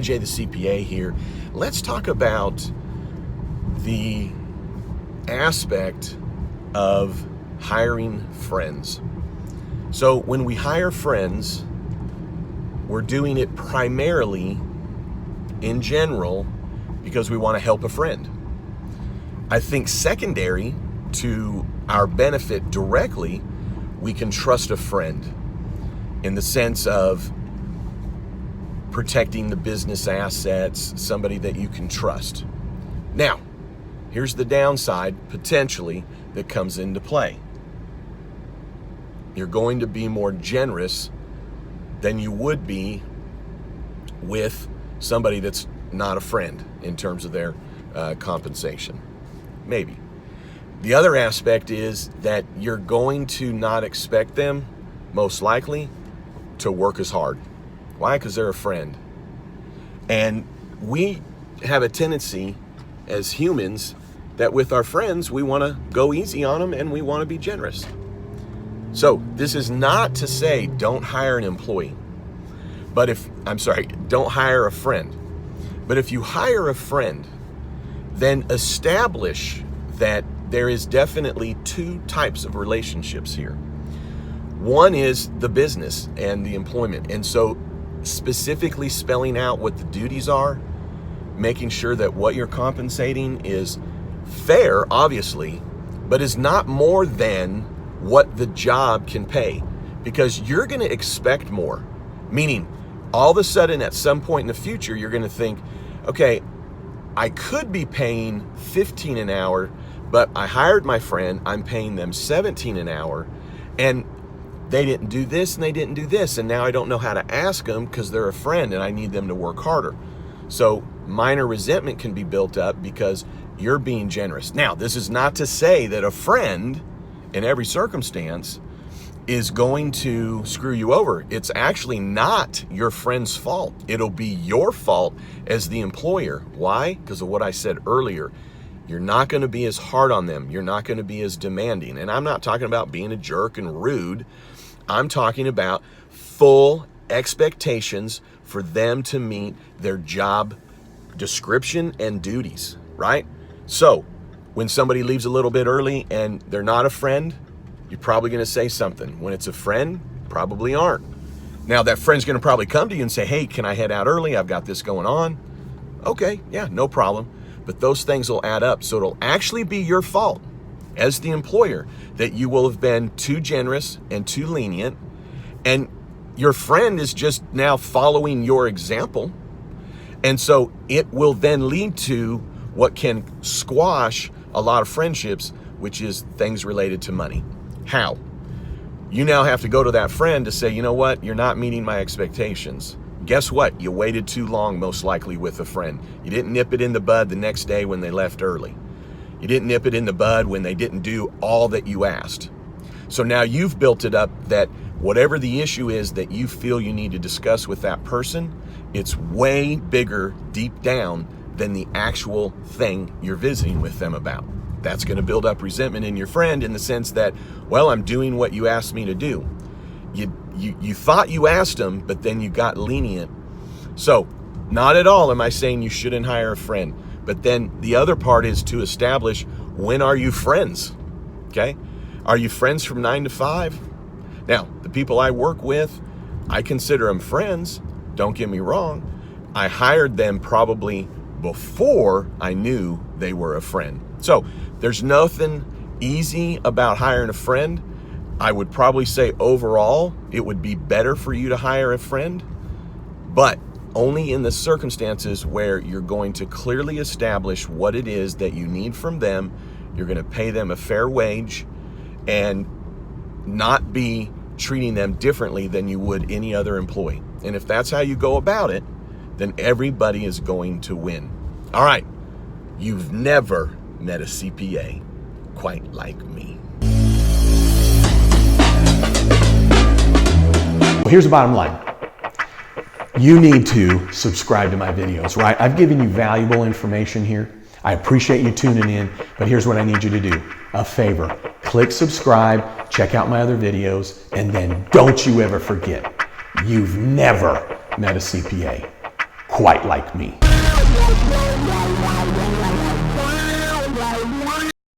JJ the CPA here. Let's talk about the aspect of hiring friends. So when we hire friends, we're doing it primarily in general because we want to help a friend. I think secondary to our benefit directly, we can trust a friend in the sense of protecting the business assets, somebody that you can trust. Now, here's the downside potentially that comes into play. You're going to be more generous than you would be with somebody that's not a friend in terms of their compensation. Maybe. The other aspect is that you're going to not expect them, most likely, to work as hard. Why? Because they're a friend. And we have a tendency as humans that with our friends, we want to go easy on them and we want to be generous. So this is not to say don't hire an employee, don't hire a friend. But if you hire a friend, then establish that there is definitely two types of relationships here. One is the business and the employment. And so specifically spelling out what the duties are, making sure that what you're compensating is fair, obviously, but is not more than what the job can pay, because you're going to expect more. Meaning, all of a sudden at some point in the future, you're going to think, okay, I could be paying $15 an hour, but I hired my friend, I'm paying them $17 an hour, and they didn't do this and they didn't do this, and now I don't know how to ask them because they're a friend and I need them to work harder. So minor resentment can be built up because you're being generous. Now, this is not to say that a friend in every circumstance is going to screw you over. It's actually not your friend's fault. It'll be your fault as the employer. Why? Because of what I said earlier. You're not going to be as hard on them. You're not going to be as demanding. And I'm not talking about being a jerk and rude. I'm talking about full expectations for them to meet their job description and duties, right? So when somebody leaves a little bit early and they're not a friend, you're probably going to say something. When it's a friend, probably aren't. Now that friend's going to probably come to you and say, hey, can I head out early? I've got this going on. Okay, yeah, no problem. But those things will add up. So it'll actually be your fault as the employer that you will have been too generous and too lenient. And your friend is just now following your example. And so it will then lead to what can squash a lot of friendships, which is things related to money. How? You now have to go to that friend to say, you know what? You're not meeting my expectations. Guess what? You waited too long, most likely, with a friend. You didn't nip it in the bud the next day when they left early. You didn't nip it in the bud when they didn't do all that you asked. So now you've built it up that whatever the issue is that you feel you need to discuss with that person, it's way bigger deep down than the actual thing you're visiting with them about. That's going to build up resentment in your friend in the sense that, well, I'm doing what you asked me to do. You thought you asked them, but then you got lenient. So not at all am I saying you shouldn't hire a friend. But then the other part is to establish, when are you friends? Okay? Are you friends from 9 to 5? Now, the people I work with, I consider them friends. Don't get me wrong. I hired them probably before I knew they were a friend. So there's nothing easy about hiring a friend. I would probably say overall, it would be better for you to hire a friend, but only in the circumstances where you're going to clearly establish what it is that you need from them. You're going to pay them a fair wage and not be treating them differently than you would any other employee. And if that's how you go about it, then everybody is going to win. All right. You've never met a CPA quite like me. Well, here's the bottom line. You need to subscribe to my videos, right? I've given you valuable information here. I appreciate you tuning in, but here's what I need you to do. A favor, click subscribe, check out my other videos, and then don't you ever forget, you've never met a CPA quite like me.